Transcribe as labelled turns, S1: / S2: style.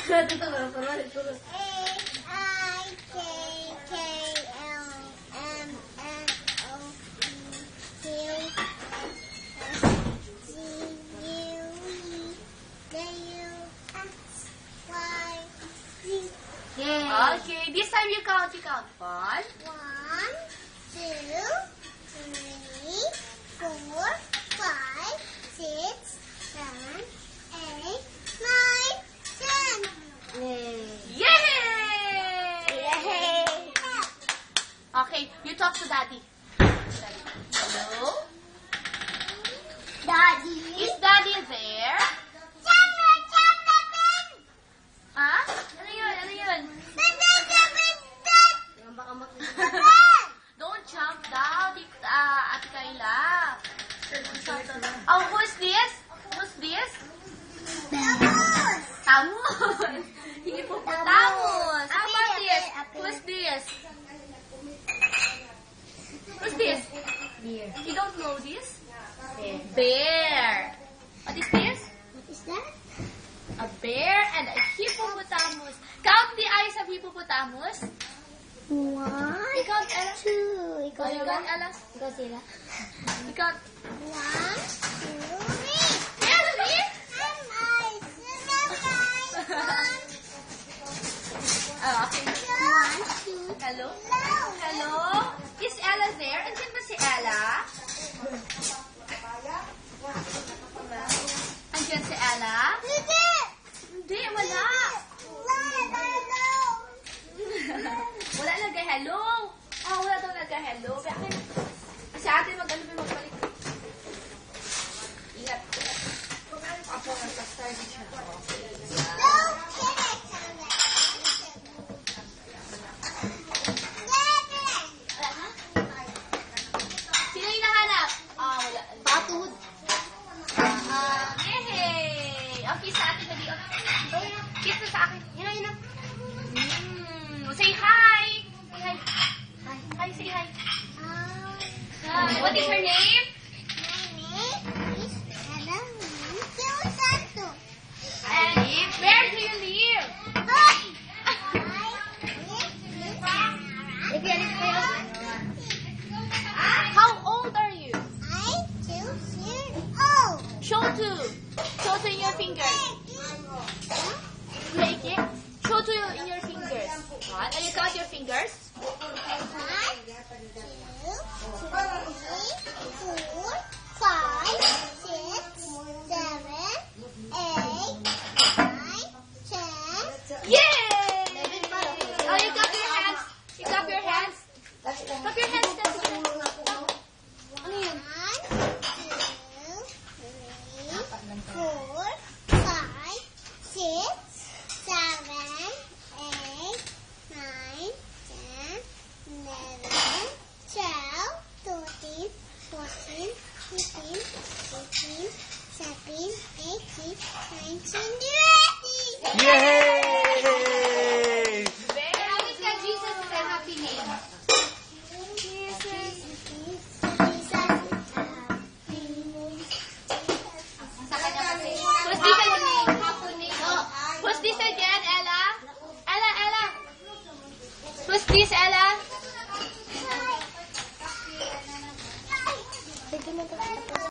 S1: Okay, this time you count. You count. 1,
S2: 1, 2, 3, 4, 5, 6, 7, 8, 9, 10.
S1: Yay! Okay, you talk to Daddy. Hello?
S2: Daddy.
S1: Is Daddy there? Ah? Ano yun? Ano yun? Don't jump down, Ate Kayla. Oh, who's this? Who's this? Tamus. Hippopotamus. How about this? Who's this? Who's this?
S2: Bear.
S1: You don't know this? Bear. What is this?
S2: What is that?
S1: A bear and a hippopotamus. Count the eyes of hippopotamus.
S2: 1,
S1: Ikaw, Ella.
S2: 2. Ikaw
S1: Ikaw,
S2: sila?
S1: Ella.
S2: Ikaw sila?
S1: Ikaw.
S2: 1, 2, 3.
S1: Ella, me? Okay.
S2: 1, 2,
S1: Hello? Hello? Is Ella there? Andiyan ba si Ella? Andiyan si Ella? Hindi, wala. Wala lagay hello. Wala daw lagay hello. Si ate magbalik. Ingat. Ako nagsa-start siya. Sino yung nahanap? Wala.
S2: Patud.
S1: Yay! Okay, sa akin na di. Kiss na sa akin. Yun na. Say hi! Say hi. Hi, say hi. What is her name? And where do you live? How old are you? Show to in your fingers. Make it. Show to in your fingers. What? And you count your fingers?
S2: 1, 2, 3, 4, 5, 6, 7, 8, 9, 10.
S1: Yay! Oh, you clap your hands. You clap your hands. Clap your hands. Ano yun?
S2: 1, 2, 3, 4, 5, 6, 7, 8, 9, 10, 11, 12, 13, 14, 15, 16, 17, 18, 19, 20.
S3: Yay!